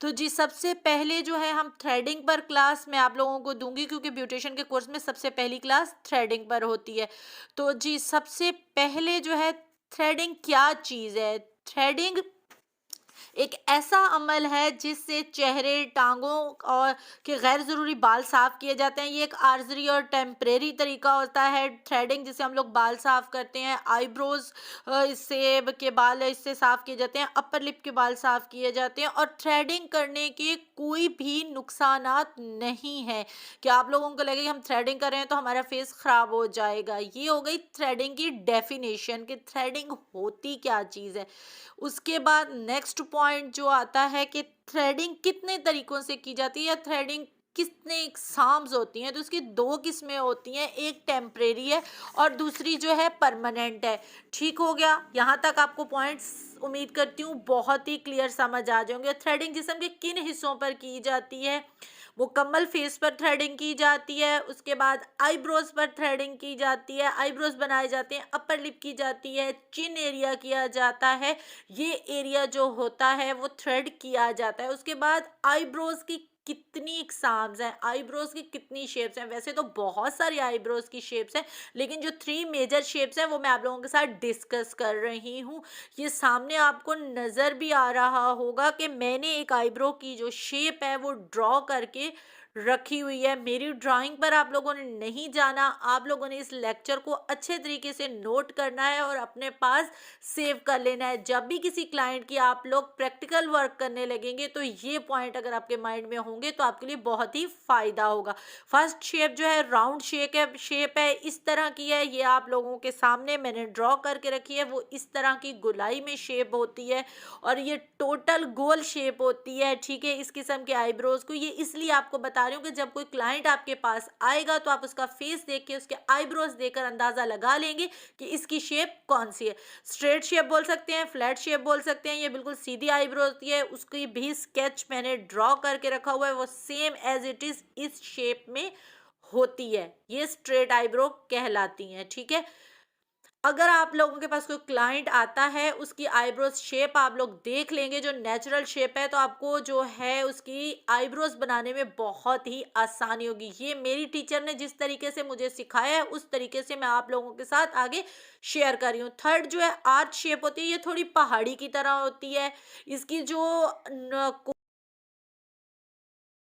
तो जी सबसे पहले जो है हम थ्रेडिंग पर क्लास मैं आप लोगों को दूंगी, क्योंकि ब्यूटिशियन के कोर्स में सबसे पहली क्लास थ्रेडिंग पर होती है। तो जी सबसे पहले जो है, थ्रेडिंग क्या चीज़ है? थ्रेडिंग एक ऐसा अमल है जिससे चेहरे, टांगों और के गैर ज़रूरी बाल साफ़ किए जाते हैं। ये एक आर्ज़री और टेम्परेरी तरीका होता है थ्रेडिंग, जिससे हम लोग बाल साफ़ करते हैं। आईब्रोज़ इससे के बाल इससे साफ़ किए जाते हैं, अपर लिप के बाल साफ़ किए जाते हैं, और थ्रेडिंग करने के कोई भी नुकसानात नहीं है कि आप लोगों को लगे कि हम थ्रेडिंग कर रहे हैं तो हमारा फेस ख़राब हो जाएगा। ये हो गई थ्रेडिंग की डेफिनेशन कि थ्रेडिंग होती क्या चीज़ है। उसके बाद नेक्स्ट पॉइंट जो आता है कि थ्रेडिंग कितने तरीकों से की जाती है या थ्रेडिंग कितने एग्जाम्स होती हैं, तो उसकी दो किस्में होती हैं, एक टेम्परेरी है और दूसरी जो है परमानेंट है। ठीक हो गया, यहाँ तक आपको पॉइंट्स उम्मीद करती हूँ बहुत ही क्लियर समझ आ जाएंगे। थ्रेडिंग जिस्म के किन हिस्सों पर की जाती है? मुकम्मल फेस पर थ्रेडिंग की जाती है, उसके बाद आईब्रोज पर थ्रेडिंग की जाती है, आईब्रोज बनाए जाते हैं, अपर लिप की जाती है, चिन एरिया किया जाता है, ये एरिया जो होता है वो थ्रेड किया जाता है। उसके बाद आईब्रोज की कितनी एग्जाम्स हैं, आईब्रोज की कितनी शेप्स हैं? वैसे तो बहुत सारी आईब्रोज की शेप्स हैं, लेकिन जो थ्री मेजर शेप्स हैं वो मैं आप लोगों के साथ डिस्कस कर रही हूँ। ये सामने आपको नज़र भी आ रहा होगा कि मैंने एक आईब्रो की जो शेप है वो ड्रॉ करके रखी हुई है। मेरी ड्राइंग पर आप लोगों ने नहीं जाना, आप लोगों ने इस लेक्चर को अच्छे तरीके से नोट करना है और अपने पास सेव कर लेना है। जब भी किसी क्लाइंट की आप लोग प्रैक्टिकल वर्क करने लगेंगे तो ये पॉइंट अगर आपके माइंड में होंगे तो आपके लिए बहुत ही फायदा होगा। फर्स्ट शेप जो है राउंड शेप है, इस तरह की है, ये आप लोगों के सामने मैंने ड्रॉ करके रखी है। वो इस तरह की गोलाई में शेप होती है और ये टोटल गोल शेप होती है। ठीक है, इस किस्म के आईब्रोज को ये इसलिए आपको बता रही हूँ कि जब कोई क्लाइंट आपके पास आएगा तो आप उसका फेस देख के उसके आईब्रोज देखकर अंदाजा लगा लेंगे कि इसकी शेप कौन सी है। स्ट्रेट शेप बोल सकते हैं, फ्लैट शेप बोल सकते हैं, ये बिल्कुल सीधी आईब्रो होती है। उसकी भी स्केच मैंने ड्रॉ करके रखा हुआ है, वो सेम एज इट इज इस शेप में होती है। ये स्ट्रेट आईब्रो कहलाती हैं। ठीक है, अगर आप लोगों के पास कोई क्लाइंट आता है उसकी आईब्रोज शेप आप लोग देख लेंगे जो नेचुरल शेप है, तो आपको जो है उसकी आईब्रोज बनाने में बहुत ही आसानी होगी। ये मेरी टीचर ने जिस तरीके से मुझे सिखाया है उस तरीके से मैं आप लोगों के साथ आगे शेयर कर रही हूँ। थर्ड जो है आर्च शेप होती है, ये थोड़ी पहाड़ी की तरह होती है। इसकी जो